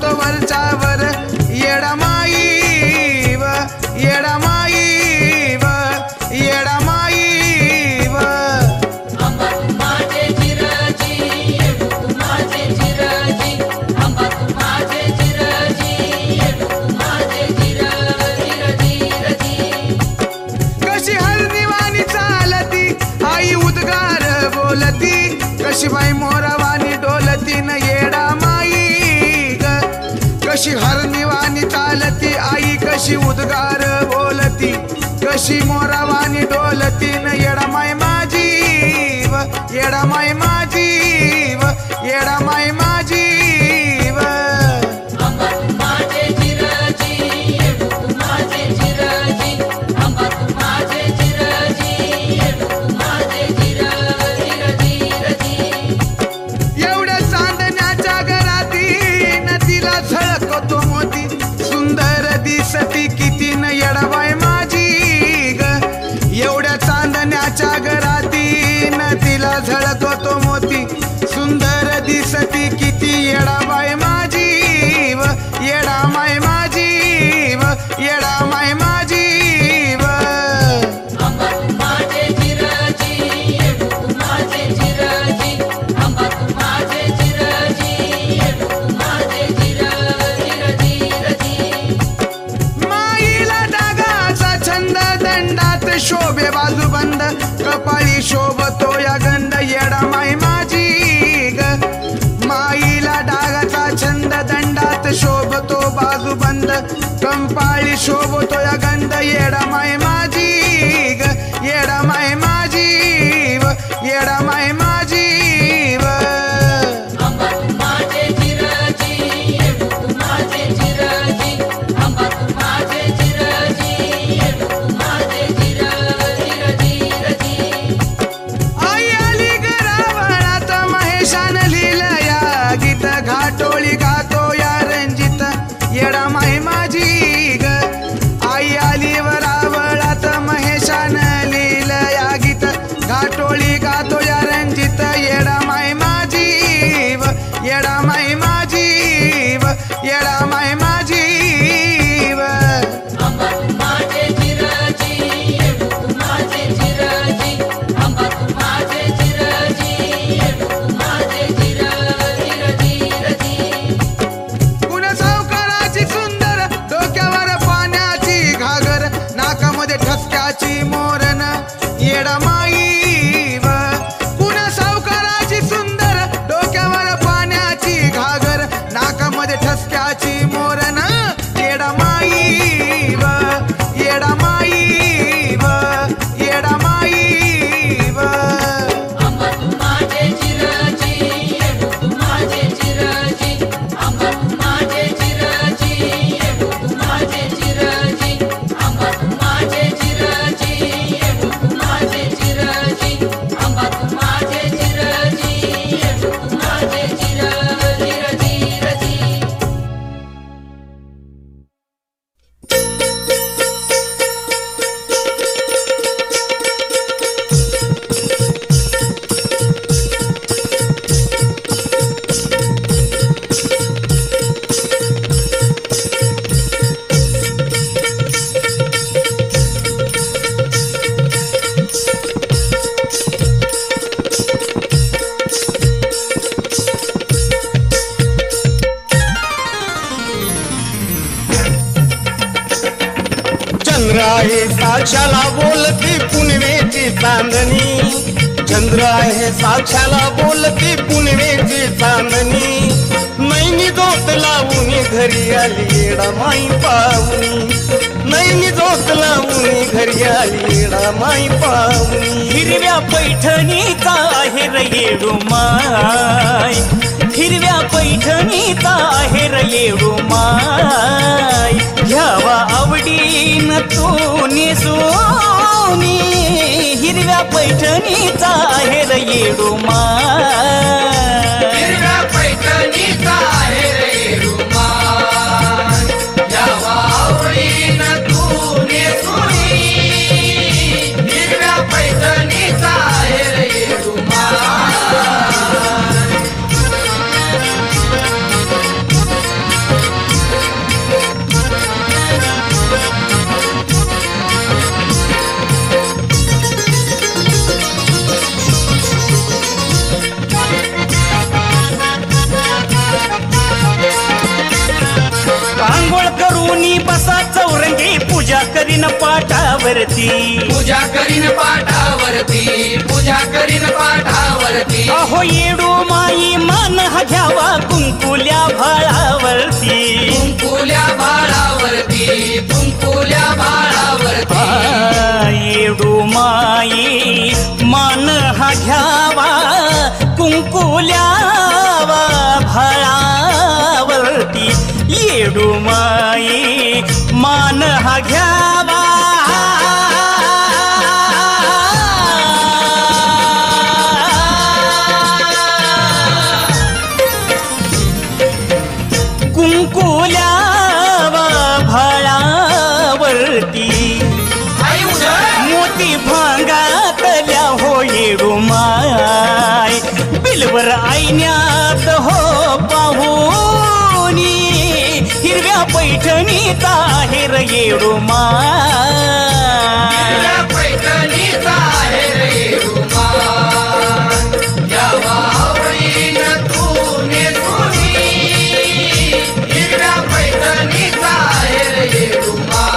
तो वरच्यावर येडामाई व येडामाई व येडामाई व आंबा तू माझे चिरजी येडू तू माझे चिरजी आंबा तू माझे चिरजी येडू तू माझे चिरजी कशी हरणीवाणी चालती आई उद्गार बोलती कशी बाई मोरावानी डोलती न येडामाई ग कशी हरणीवानी चालती आई कशी उद्गार बोलती कशी मोरावानी डोलती न येडामाई माझी व येडामाई माझी व येडामाई माझी व आंबा तू माझे चिरजी येडू तू माझे चिरजी आंबा तू माझे चिरजी येडू तू माझे चिरजी एवढ्या चांदण्याच्या घराती नदीला झळकतो मोती सुंदर दिसती किती न येडाबाई माझी ग एवढ्या चांदण्याच्या घराती नदीला झळकतो मोती सुंदर दिसती किती येडाबाई माझी व येडामाई माझी व येडामाई माझी व आंबा तू माझे चिरजी येडू तू माझे चिरजी आंबा तू माझे चिरजी येडू तू माझे चिरजी माईला डागाचा छंद दंडात शोभे बाजूबंद कपाळी शोभतो या गंध येडामाई माझी ग माईला डागाचा छंद दंडात शोभतो बाजूबंद कंपाळी शोभतो या गंध येडामाई माझी ग येडामाई माझी व येडामाई माझी व आंबा तू माझे चिरजी येडू तू माझे चिरजी आंबा तू माझे चिरजी येडू तू माझे चिरजी आई आली घरावळात महेशान लिहिलं या गीत घाटोळी गातो या रंजित येडामाई माझी ग आई आली वरावळात महेशान लिहिलं या गीत घाटोळी गातो या रंजित येडामाई माझी व येडामाई माझी व येडामाई माझी व आंबा तू माझे चिरजी येडू तू माझे चिरजी आंबा तू माझे चिरजी येडू तू माझे चिरजी पुण्या सावकाराची सुंदर डोक्यावर पाण्याची घागर नाकामध्ये ठसक्याची मोरण येडामाई व पुण्या सावकाराची सुंदर डोक्यावर पाण्याची घागर नाकामध्ये ठसक्याची मोरण येडामाई व येडामाई व येडामाई व आंबा तू माझे चिरजी येडू तू माझे चिरजी आंबा तू माझे चिरजी येडू तू माझे चिरजी आंबा तू माझे चिरजी येडू तू माझे चिरजी आंबा तू माझे चिरजी येडू तू माझे चिरजी चंद्र आहे साक्षाला बोलती पुनवेची चांदणी चंद्र आहे साक्षाला बोलती पुनवेची चांदणी नैनी जोत लावून घरी आली येडामाई पाहुणी नैनी जोत लावून घरी आली येडामाई पाहुणी हिरव्या पैठणीचा आहे रे येडूमाय हिरव्या पैठणीचा आहे रे येडूमाय घ्यावा आवडीन तू नेसोनी हिरव्या पैठणीचा आहे रे येडूमाय हिरव्या पैठणीचा आहे रे रुमाल यावा आवडीनं तू नेसुनी हिरव्या पैठणीचा आहे रे रुमाल करीन पाठावरती पूजा करीन पाठावरती पूजा करीन पाठावरती अहो येडू माई मान हा घ्यावा कुंकुल्या भाळावरती कुंकुल्या भाळावरती कुंकुल्या भाळावरती येडू माई मान हा घ्यावा कुंकुल्या भाळावरती येडू माई मान हा घ्यावा कुंकुल्या भाळावरती मोती भांगातल्या हो येडू माय बिलवर आईन्यात हो पाहुनी हिरव्या पैठणीचा हेर येडू माय पैठणीचा आहे रे रुमाल या वावरीनं तू नेसुनी हिरव्या पैठणीचा आहे रे रुमाल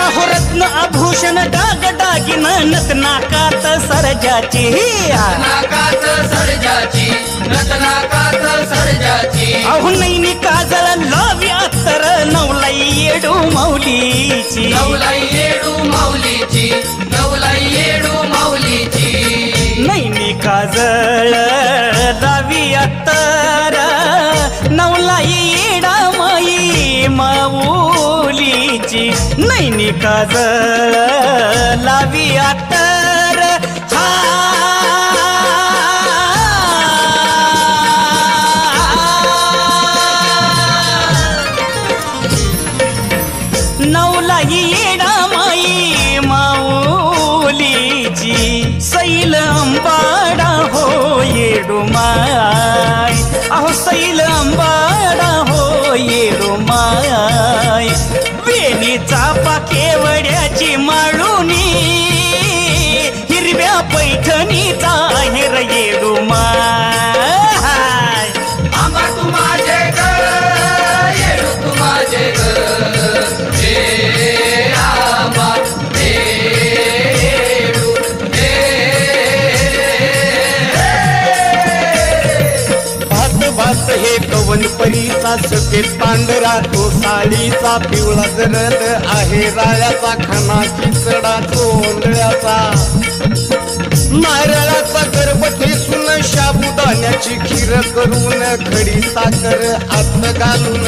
अहो रत्न आभूषण डाग डागिन नतनाकात सरजाची नाकात सर्जाची रत्नाकात सर्जाची अहो नैनी काजळ लावी अत्तर नवलाई येडू मौलीची नवलाई येडू माऊलीची नवलाई येडू माऊलीची नैनी काजळ लावी अत्तर नवलाई येडा माई माऊलीची नैनी काजळ लावी अत्तर नवलाई येडा माई माऊलीची सैल अंबाडा हो येडू माय अहो सैल अंबाडा हो येडू माय वेणीचा पाकेवड्याची माळुनी हिरव्या पैठणीचा हेर येडू माय आंबा तू माझे ग येडू तू माझे ग हे आंबा हे येडू भात भात हे कवन परीचा सफेद पांढरा तो साडीचा पिवळा जरद आहे राळ्याचा खणाची चढा चोंदळ्याचा नारळाचा गर्भ ठेसून शाबुदाण्याची खीर करून खडी साखर आत घालून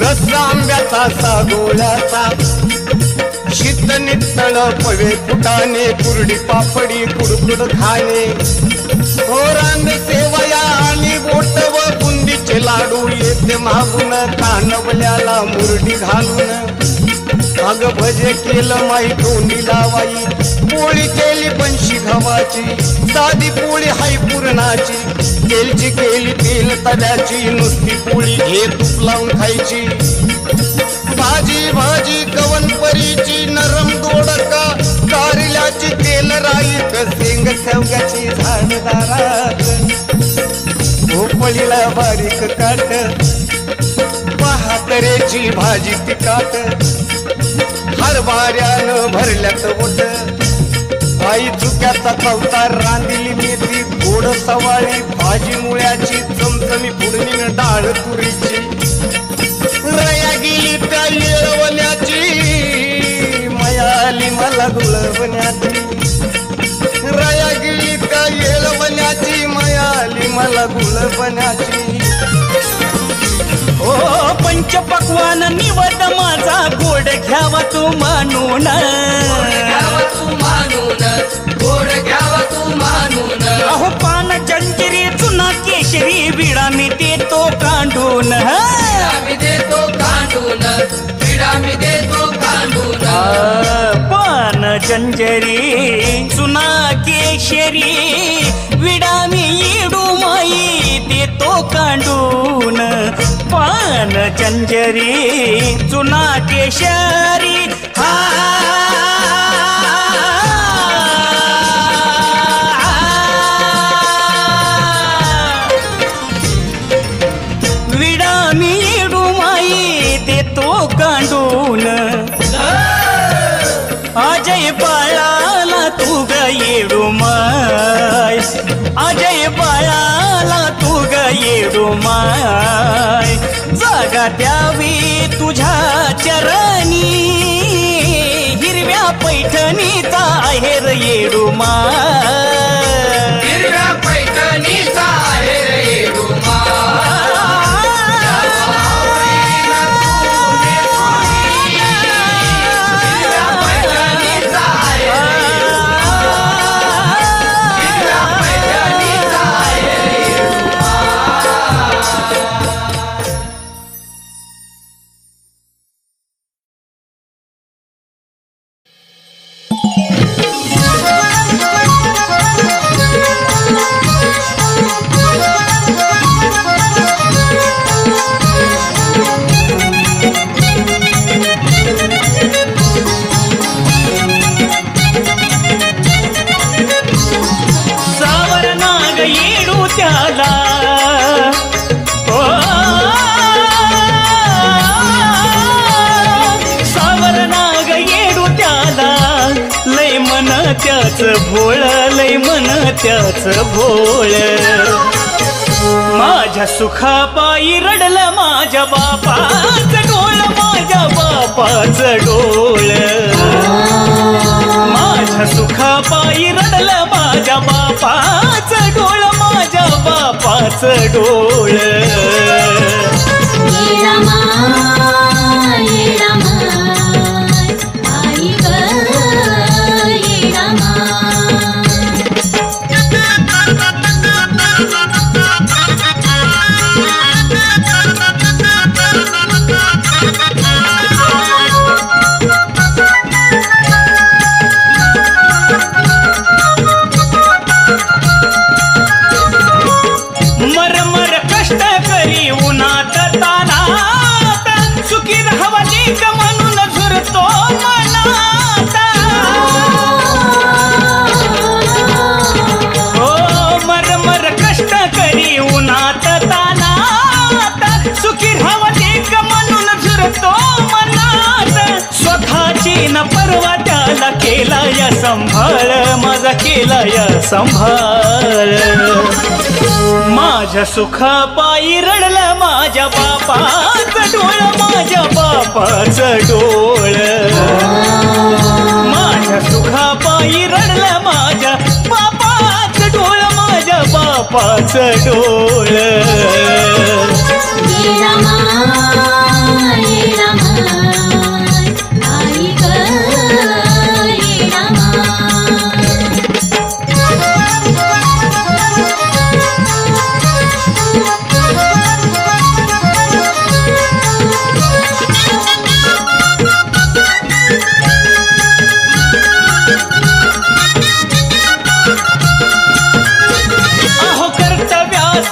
रस आंब्याचा सागोळ्याचा शीत नितळ पवे फुटाणे कुरडी पापडी कुडकुड खाणे रांग सेवया आणि बोट व बुंदीचे लाडू येते मागून कानवल्याला मुरडी घालून अग भजे केलं माई तोंडी लावाई पोळी केली बनशी गव्हाची साधी पोळी हाय पुरणाची तेलची केली तेल तव्याची नुसती पोळी घे तूप लावून खायची भाजी भाजी कवनपरीची नरम दोडका कारल्याची तेल राईत शेंग शेवग्याची झाडदारात भोपळीला बारीक काट पहातरेची भाजी तिकाट हरभऱ्यानं भरल्यात बोट आई चुक्याचा चौथा रांदिली मेथी गोड सवाळी भाजी मुळ्याची चमचमी फोडणी डाळ तुरीची रया गेली त्या येळवण्याची मयाली मला गुळवण्याची रया गेली त्या येळवण्याची मयाली मला गुळवण्याची ओ पंचपक्वान निवड माझा गोड घ्यावा तू मानून घ्यावा तू मानून गोड घ्यावा तू मानून अहो पान जंजिरी चुना केशरी विडा मी देतो कांडून विडा मी देतो कांडून विडा मी देतो कांडून बांधून पान जंजरी चुना केशरी विडा मी येडू माई देतो कांडून पान जंजरी चुना केशरी विडा मी येडू माई देतो कांडून अजय बाळाला तू ग येडू माय अजय बाळाला तू ग येडू माय जागा द्यावी तुझ्या चरणी हिरव्या पैठणीचा आहेर येडू माय हिरव्या पैठणीचा आहे रे येडूमा त्याच भोळ लय मन त्याच भोळ माझ्या सुखापायी रडलं माझ्या बापाचं डोळ माझ्या बापाचं डोळ माझ्या सुखापायी रडलं माझ्या बापाचं डोळ माझ्या बापाचं डोळ परवा त्याला केला या संभाळ माझा केला या संभाळ माझ्या सुखापायी रडलं माझ्या बापाचं डोळ माझ्या बापाचं डोळ माझ्या सुखापायी रडलं माझ्या बापाचं डोळ माझ्या बापाचं डोळ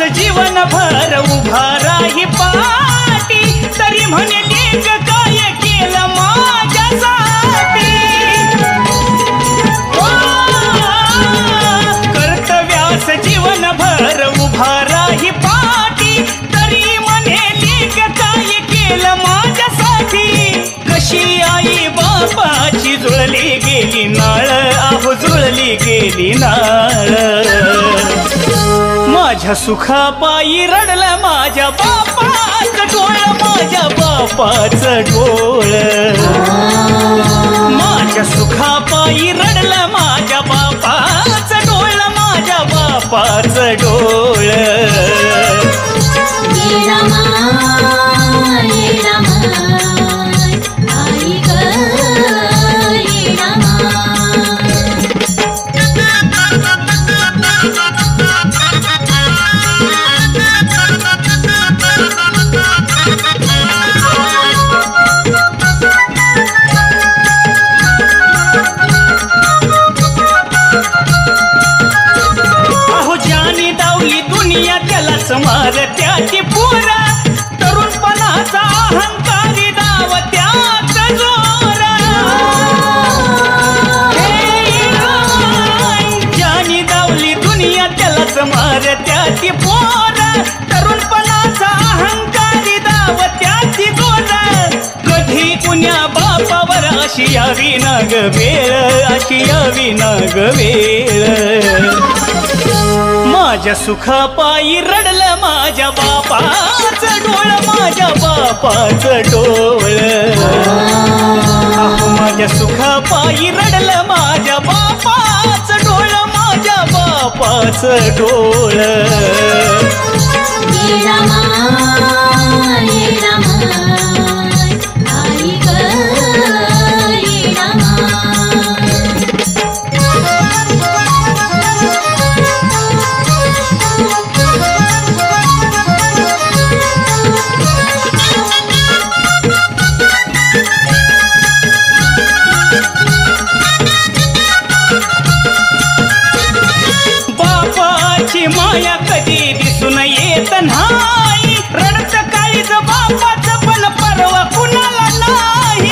जीवनभर उभा राही पाठी तरी म्हणे लेक काय केलं माझ्यासाठी कर्तव्यास जीवनभर उभा राही पाठी तरी म्हणे लेक काय केलं माझ्यासाठी कशी आई बापाची जुळली गेली नाळ आहो जुळली गेली नाळ माझ्या सुखापायी रडलं माझ्या बापाचं डोळ माझ्या बापाचं डोळ माझ्या सुखापायी रडलं माझ्या बापाचं डोळ माझ्या बापाचं डोळ त्यालाच मारत्याची पोरा तरुणपणाचा अहंकारी दावत्यात जोरा ज्यानी दावली दुनिया त्यालाच मारत्याची पोरा तरुणपणाचा अहंकारी दावत्याची जोरा कधी कुण्या बापावर अशी यावी नाग वेळ अशी यावी नाग वेळ माझ्या सुखापायी रडलं माझ्या बापाचं डोळ माझ्या बापाचं डोळ माझ्या सुखापायी रडलं माझ्या बापाचं डोळ माझ्या बापाचं डोळ माया कधी दिसून येत नाही रडत काळीज बापाचं पण परवा कुणाला नाही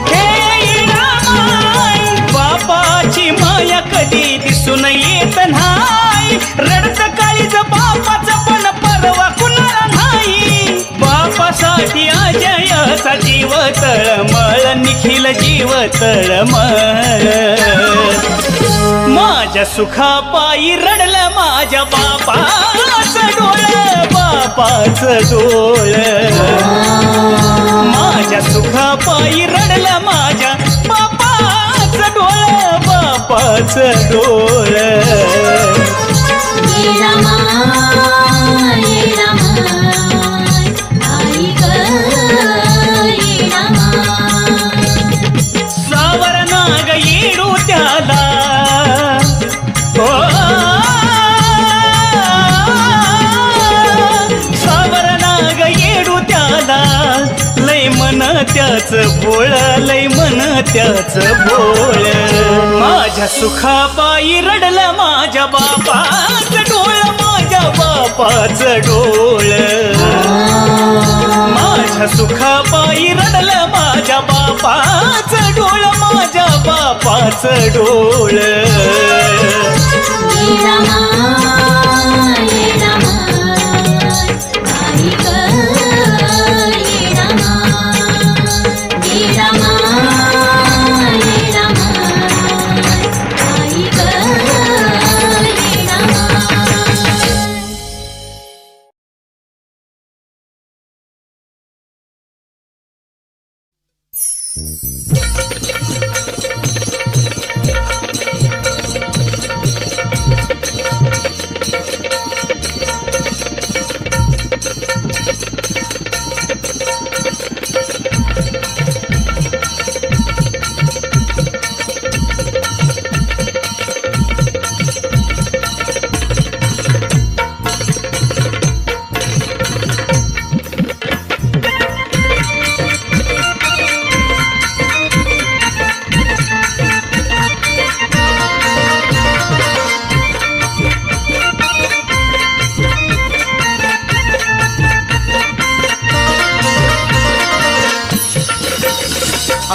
हे रामाई बापाची माया कधी दिसून येत नाही रडत काळीज बापाचं पण परवा कुणाला नाही बापासाठी अजयाचा जीव तळमळ निखिल जीव तळमळ माझ्या सुखापायी रडलं माझ्या बापाचं डोळ बापाचं डोळ माझ्या सुखापायी रडलं माझ्या बापाचं डोळ बापाचं डोळ सावर नाग येडू त्याला सावर नाग येडू त्याला लय मन त्याच भोळ लय मन त्याच भोळ माझ्या सुखापायी रडलं माझ्या बापाचं डोळ माझ्या बापाचं डोळ माझ्या सुखापायी रडलं माझ्या बापाचं डोळ माझ्या बापाचं डोळ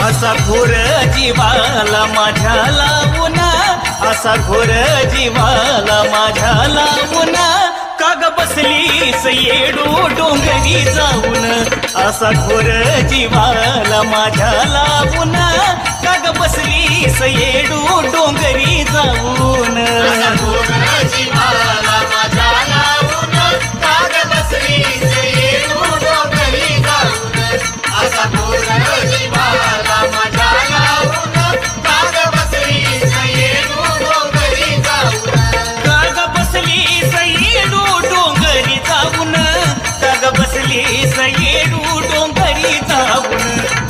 असा घोर जीवाला माझ्या लावून असा घोर जीवाला माझ्या लावून काग बसलीस येडू डोंगरी जाऊन असा घोर जीवाला माझ्या लावून काग बसलीस येडू डोंगरी जाऊन जीवाला माझ्या लावून काग बसलीस येडू डोंगरी जाऊन असा घोर जीवाला माझ्या लावून काग बसलीस येडू डोंगरी जाऊन काग बसलीस येडू डोंगरी जाऊन काग बसलीस येडू डोंगरी जाऊन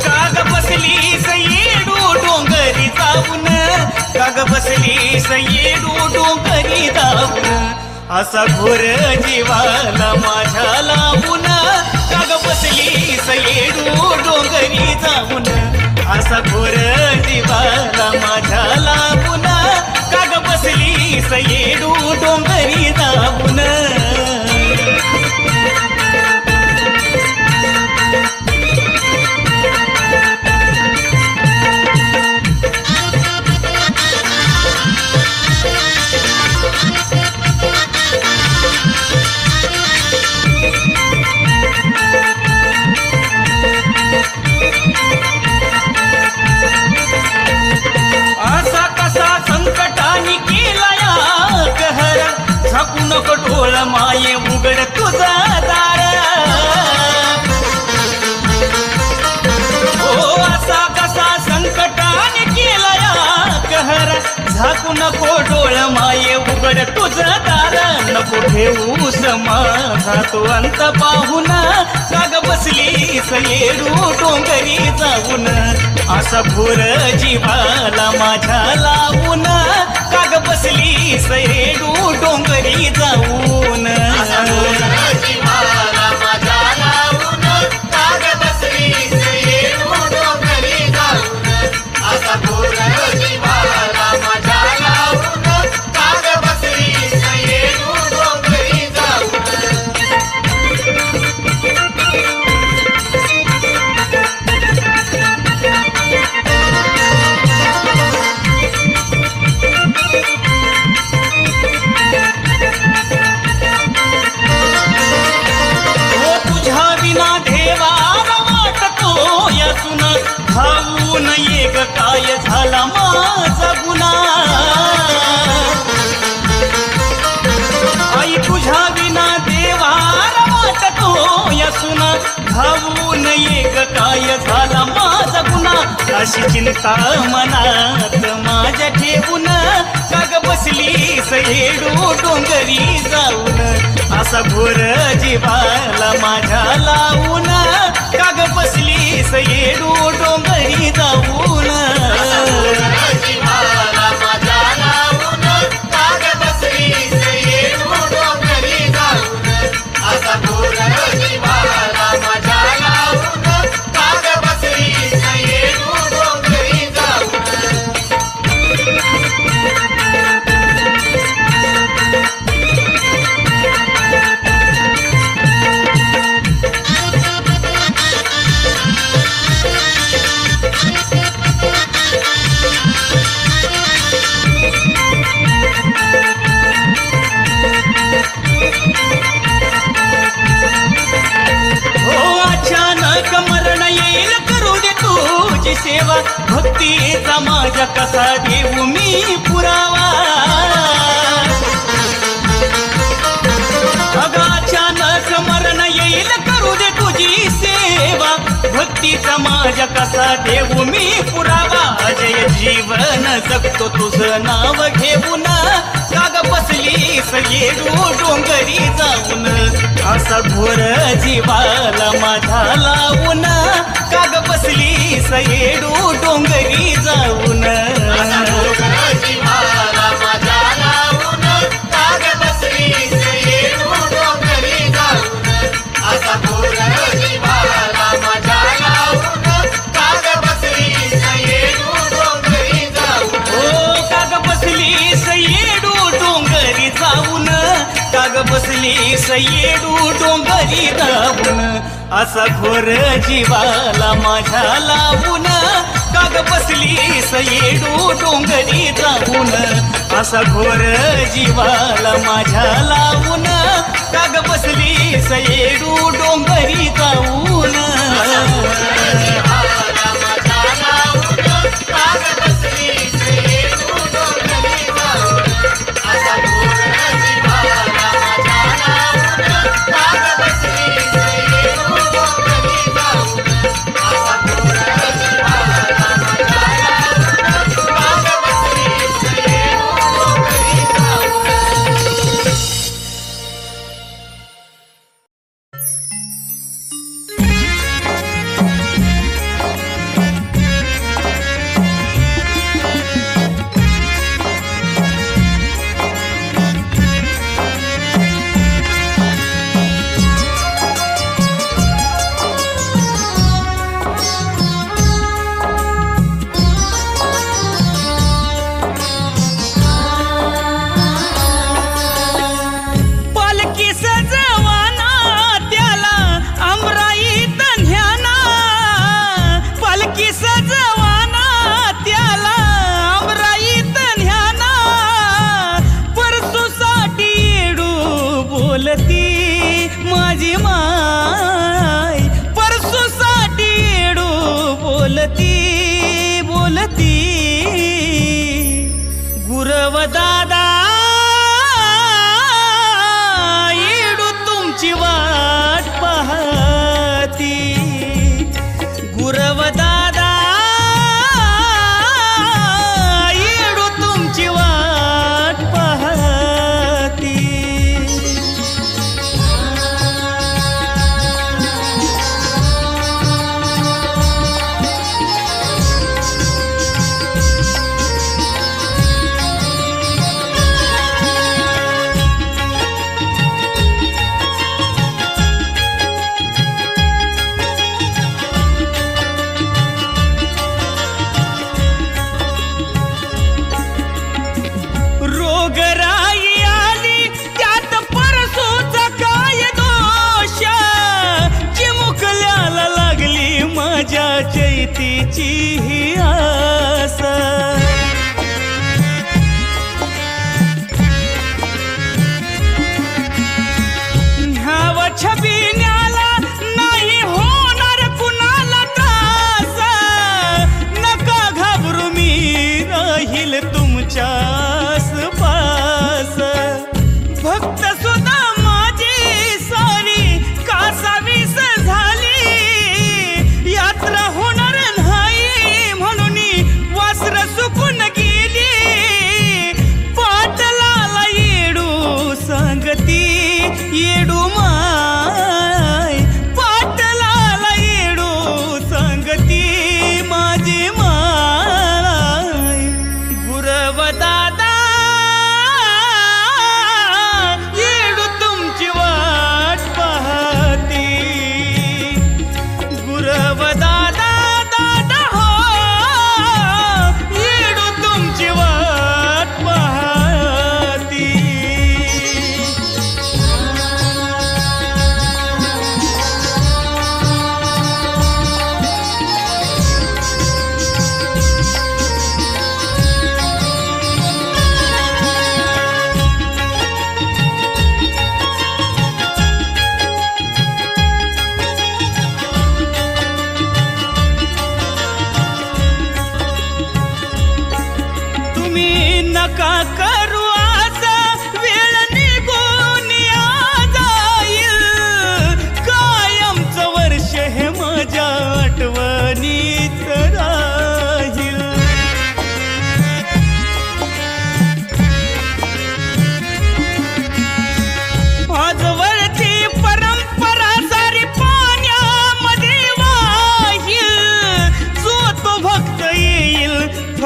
काग बसलीस येडू डोंगरी जाऊन काग बसलीस येडू डोंगरी जाऊन असा घोर जीवाला माझ्या लावून काग बसलीस येडू डोंगरी जाऊन असा घोर जीवाला माझ्या लावून काग बसलीस येडू डोंगरी जाऊन असा कसा संकटाने केला या कहर झाकू नको डोळ माये उघड तुझा दार हो असा कसा संकटाने केला या कहर झाकू नको डोळ माये उघड तुझा दार नको ठेवू समाजा तो अंत पाहून काग बसलीस येडू डोंगरी जाऊन असा भोर जीवाला माझ्या लावून काग बसलीस येडू डोंगरी जाऊन धावून एक काय झाला माझा गुन्हा आई तुझ्या विना देवार वाटतो या सुना धावून एक काय झाला माझा गुन्हा अशी चिंता मनात माझ्या ठेवून काग बसलीस येडू डोंगरी जाऊन असा घोर जीवाला माझ्या लावून काग बसलीस येडू डोंगरी जाऊन मरण येईल करू दे तुझी सेवा भक्तीचा माझ्या कसा देऊ मी पुरावा अचानक मरण येईल करू दे तुझी सेवा भक्तीचा माझ्या कसा देऊ मी पुरावा अजय जीवन जगतो तुझं नाव घेऊन काग बसलीस येडू डोंगरी जाऊन असा घोर जीवाला माझ्या लावून काग बसलीस येडू डोंगरी जाऊन बसलीस येडू डोंगरी जाऊन असा घोर जीवाला माझ्या लावून काग बसलीस येडू डोंगरी जाऊन असा घोर जीवाला माझ्या लावून काग बसलीस येडू डोंगरी जाऊन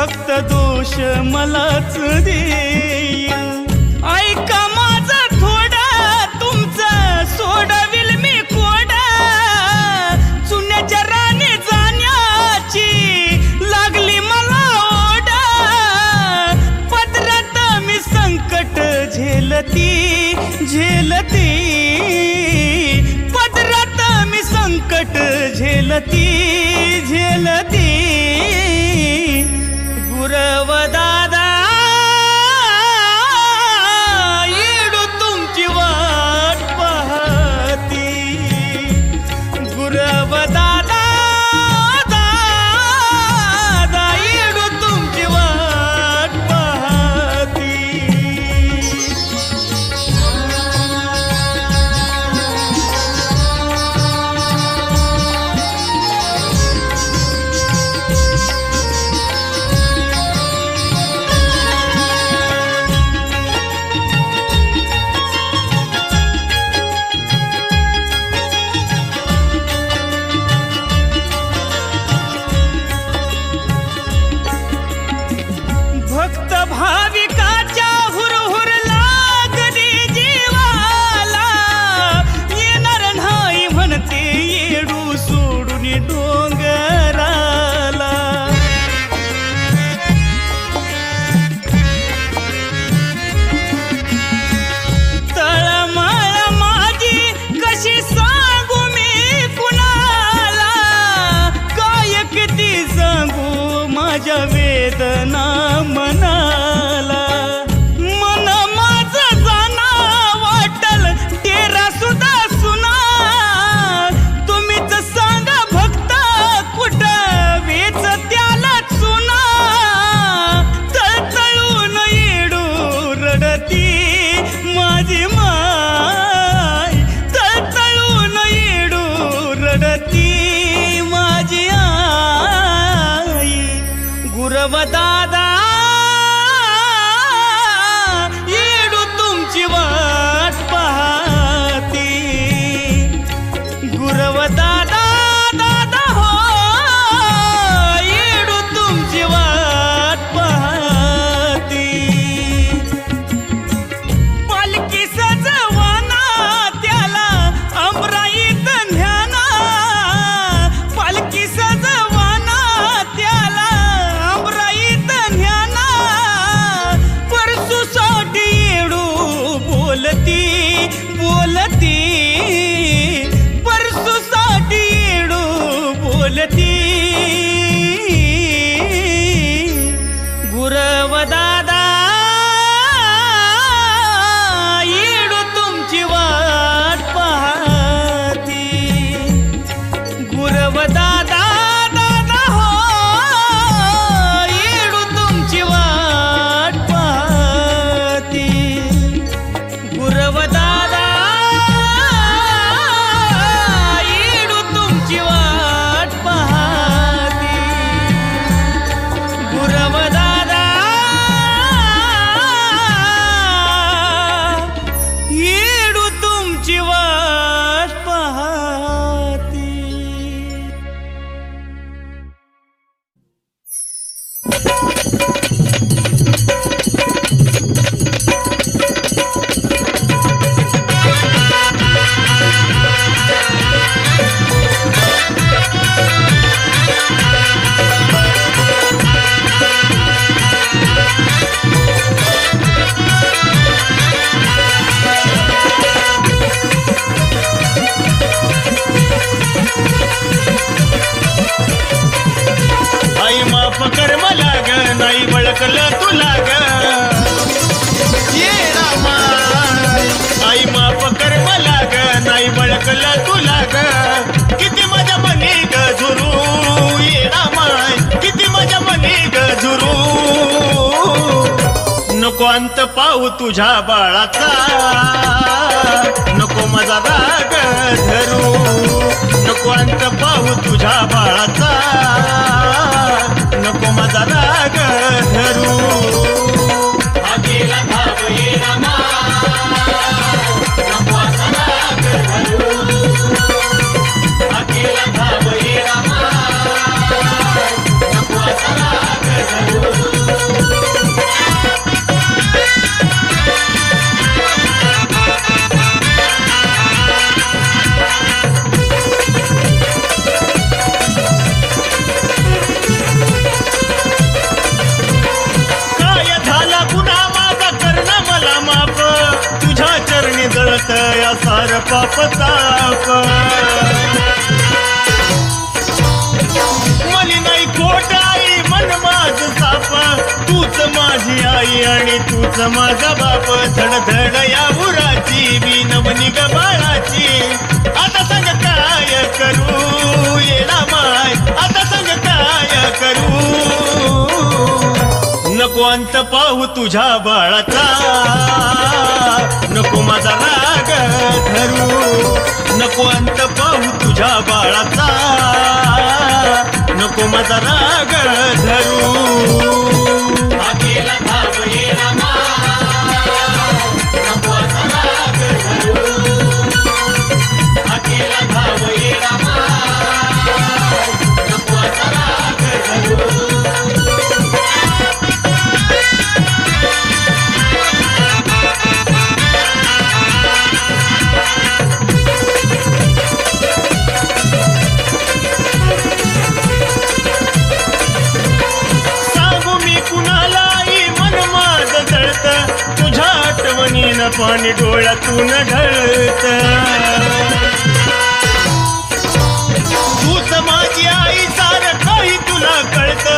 फक्त दोष मलाच देईल. ऐका माझा थोडा तुमचं सोडविल मी कोडा. चुन्याच्या राणी जाण्याची लागली मला ओढा. पदरात मी संकट झेलती झेलती. पदरात मी संकट झेलती झेलती. गुरव दादा येडू तुमची वाट पाहती. गुरव दादा दादा येडू तुमची वाट पाहती. भक्त भाविकाच्या हुरहुर लागली जीवाला. येणार नाही म्हणते येडू सोडून डोंगराला. तळमळ माझी कशी सांगू मी कुणाला. काय किती सांगू माझ्या वेदना मनाला. मन माझं जाना वाटल तेरा सुद्धा सुना. तुम्हीच सांगा भक्त कुठं वेच त्याला चुना. तळतळून येडू रडती माझी माय. तळतळून येडू रडती माझी आई. गुरव दादा येडू तुमची वाट पाहती. गुरव दादा दादा हो येडू तुमची वाट पाहती. पालखी सजवाना त्याला अमराईत न्याना. पालखी सजवाना त्याला अमराईत न्याना. परसूसाठी येडू बोलती बोलती. परसूसाठी येडू बोलती. गुरव दादा येडू तुमची वाट पाहती. गुरव दादा दादा हो येडू तुमची वाट पाहती. गुरव दादा येडू तुमची वाट पाहती. गुरव दादा येडू तुमची वाट पाहती. आई माफ कर मला ग नाही बळकलं तुला ग. ये रामा आई माफ कर मला ग नाही बळकलं तुला ग. किती माझ्या मनी ग झुरू. ये रामा किती माझ्या मनी ग झुरू. नको अंत पाहू तुझ्या बाळाचा. नको माझा राग धरू. नको अंत पाहू तुझ्या बाळाचा. नको माझा राग धरू. आगेला भाव ये रामा नको असा राग धरू. आगेला भाव ये रामा नको असा राग धरू. जळत या सार पाप ताप मली नाही खोट आई मन माझ साप तूच माझी आई आणि तूच माझा बाप धडधड या उराची विनवणी ग बाळाची आता सांग काय करू येडा माय आता सांग काय करू नको अंत पाहू तुझ्या बाळाचा नको माझा राग धरू नको अंत पाहू तुझ्या बाळाचा नको माझा राग धरू आकेला धाव ये रामा नको असा राग धरू आकेला धाव ये रामा नको असा राग धरू तुझ्या आठवणीनं पाणी डोळ्यातून ढळत तूच माझी आई सार काही तुला कळत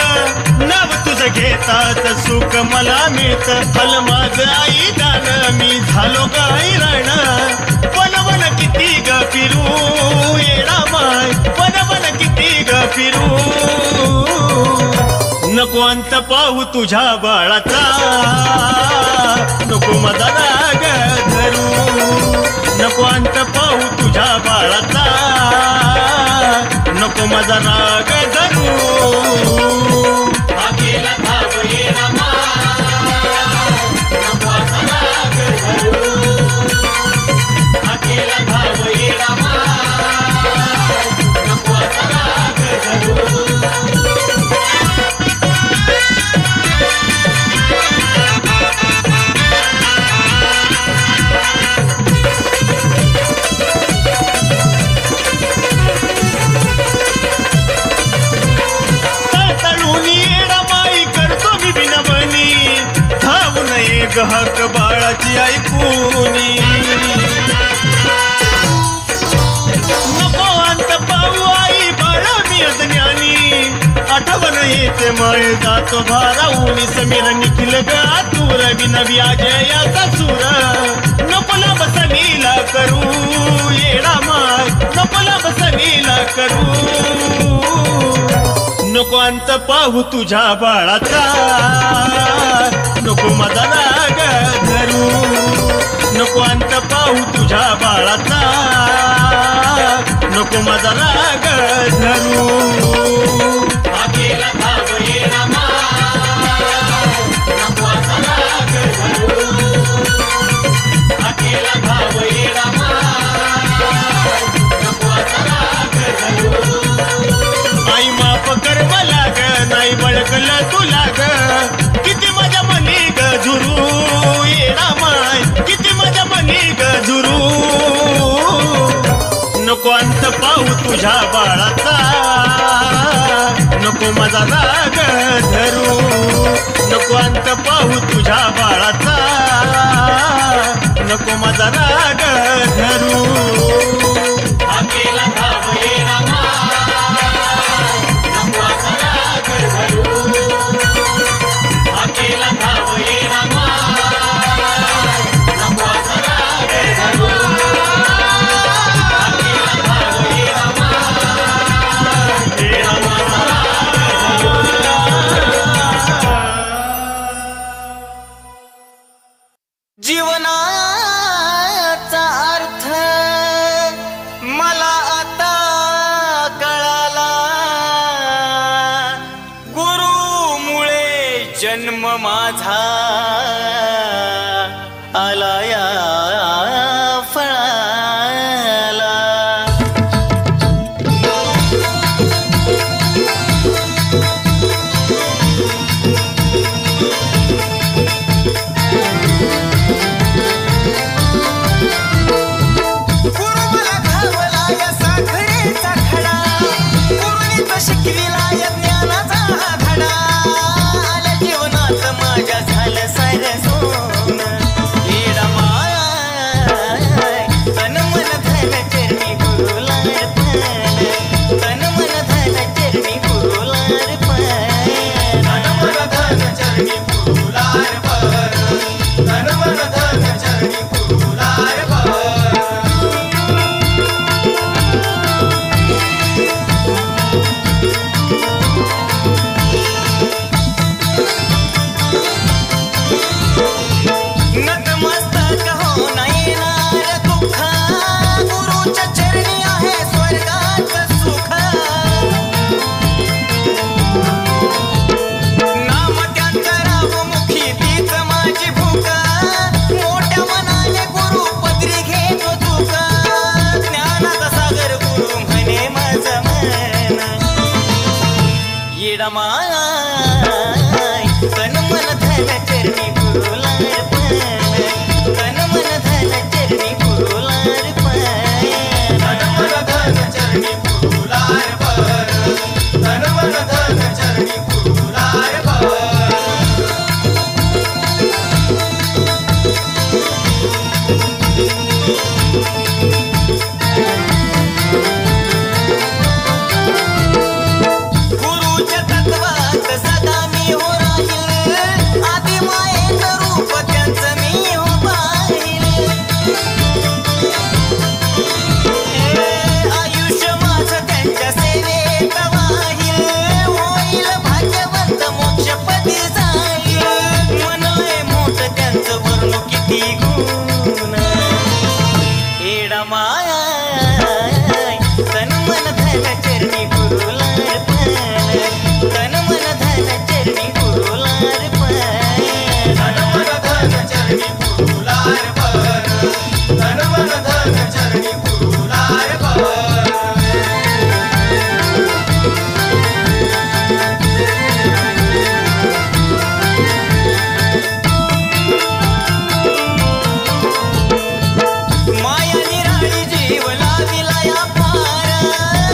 नाव तुझं घेतात सुख मला मिळत फल माझ आई दान मी झालो गाई राण वन किती ग फिरू येडा माय वन किती ग फिरू नको अंत पाहू तुझ्या बाळाचा नको माझा राग धरू नको अंत पाहू तुझ्या बाळाचा नको माझा राग धरू आकेला धाव ये रामा नको असा राग धरू आकेला धाव ये रामा नको असा राग धरू हक बाळाची ऐकूनी नको अंत पाहू आई बाळा मी अज्ञानी आठवण येते मळ जातो भाराऊनी समीर निखिल गातूर विन व्याजयाचा सूर नको लाभस लीला करू येडा माय नको लाभस लीला करू नको अंत पाहू तुझ्या बाळाचा नको माझा राग धरू नको अंत पाहू तुझ्या बाळाचा नको माझा राग धरू आकेला धाव ये रामा नको असा राग धरू आकेला धाव ये रामा नको असा राग धरू आई माफ कर मला ग नाही बळकलं तुला ग किती माझ्या मनी ग झुरू येडा माय किती माझ्या मनी ग झुरू नको अंत पाहू तुझ्या बाळाचा नको माझा राग धरू नको अंत पाहू तुझ्या बाळाचा नको माझा राग धरू आकेला धाव ये रामा नको असा राग धरू आकेला धाव ये रामा नको असा राग धरू आकेला धाव ये रामा नको असा राग धरू जीवनाचा अर्थ मला आता कळाला गुरुमुळे जन्म माझा आला या फळाला माझ्या झालं सारं सोनं येडा माया रमाय तन मन धन चरणी गुरुला अर्पण तन मन धन चरणी गुरुला अर्पण तन मन धन चरणी गुरुला अर्पण तन मन धन चरणी गुरुला अर्पण गुरुच्या तत्वात सदा मी हो राहील आदि मायेचं रूप त्यांचं मी हो पाहिल आयुष्य माझं त्यांच्या सेवेत वाहील होईल भाग्यवंत मोक्षपदी जाईल मनलय मोठ त्यांचं वर्णू किती गुण एडा माया तन मन धन चरणी गुरुला अर्पण तन मन धन चरणी गुरुला अर्पण तन मन धन चरणी गुरुला अर्पण तन मन धन चरणी गुरुला अर्पण माया निराळी जीव लाविला या पार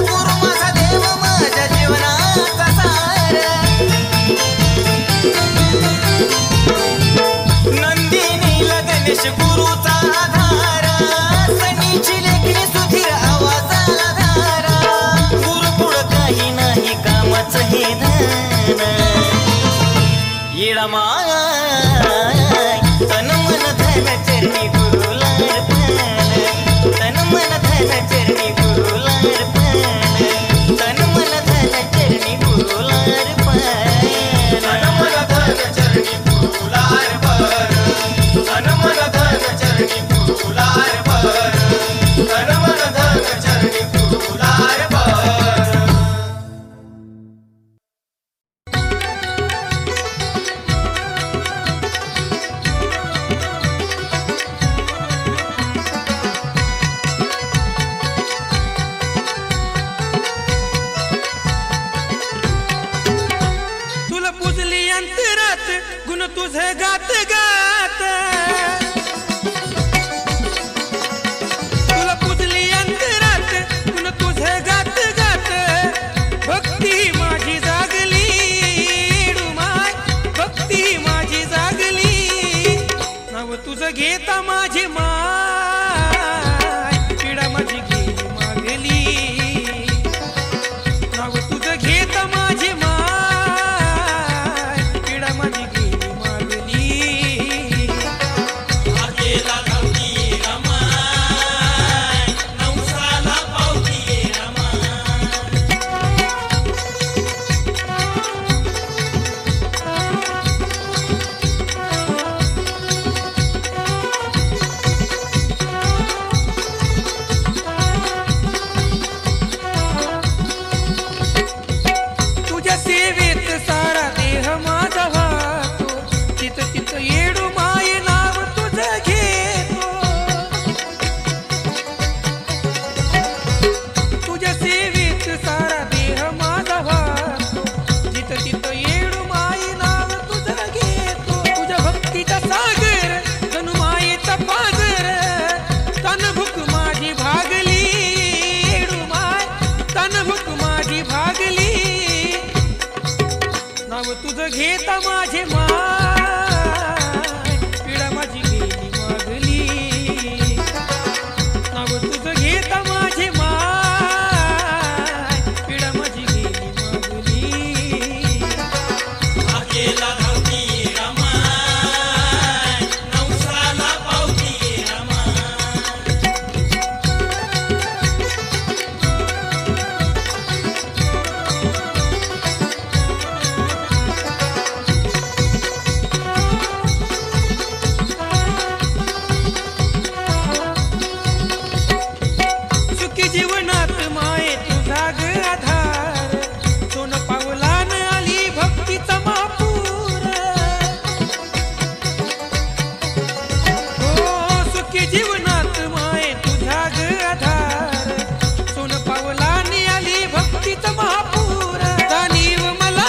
गुरु माझा देव माझ्या जीवनाचा सार नंदिनीला गणेश गुरुचा आधार सनीची लेखणी सुधीर आवाजाला धारा गुरु पुढं काही नाही कामाचं हे धन येडा माय तन मन धन चरणी गुरुला अर्पण तन मन धन चरणी गुरुला अर्पण तन मन धन चरणी गुरुला अर्पण तन मन धन चरणी गुरुला अर्पण तन मन धन चरणी गुरुला अर्पण तन मन धन चरणी गुरुला अर्पण तुला पुजली अंतरात गुण तुझे गात गात तुला पुजली अंतरात गुण तुझे गात गात भक्ती माझी जागली डुमाय भक्ती माझी जागली नाव तुझं घेता माझी माय पिढा माझी गेली मागली नाव तुझं घेता माझी माय पिढा माझी गेली मागली तुझ्या सेवेत सारा देह माझा वाहतो तिथं तिथं येडू माये नाव तुझं घेतो तुझ्या सेवेत सारा देह माझा वाहतो तिथं तिथं येडू माये नाव तुझं घेतो तुझ्या भक्तीचा सागर जणू मायेचा पागर तनभुक माझी भागली येडू माय तनभुक माझी भागली नाव तुझं घेता माझे माय पिढा माझी गेली मागली नाव तुझं घेता माझे माय पिढा माझी गेली मागली सुखी जीवनात माये तुझा ग आधार सोन पावलान आली भक्तीचा महापूर हो सुखी जीवनात माये तुझा ग आधार सोन पावलान आली भक्तीचा महापूर जाणीव मला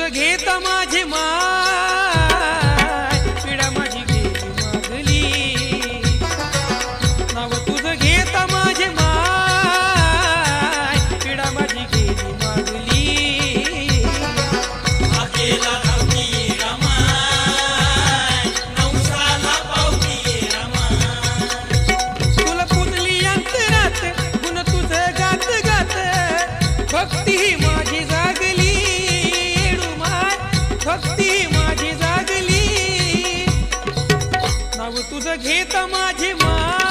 तुझं घेत माझी माय पिढा माझी गेली मागली नाव तुझं घेत माझी माय पिढा माझी गेली मागली आकेला धावती रमाय नवसाला पावती रमाय तुला पुजली अंतरात गुण तुझं गात गात भक्ती ही माझी जागली येडूमाय भक्ती ही माझी जागली नाव तुझं घेत माझी माय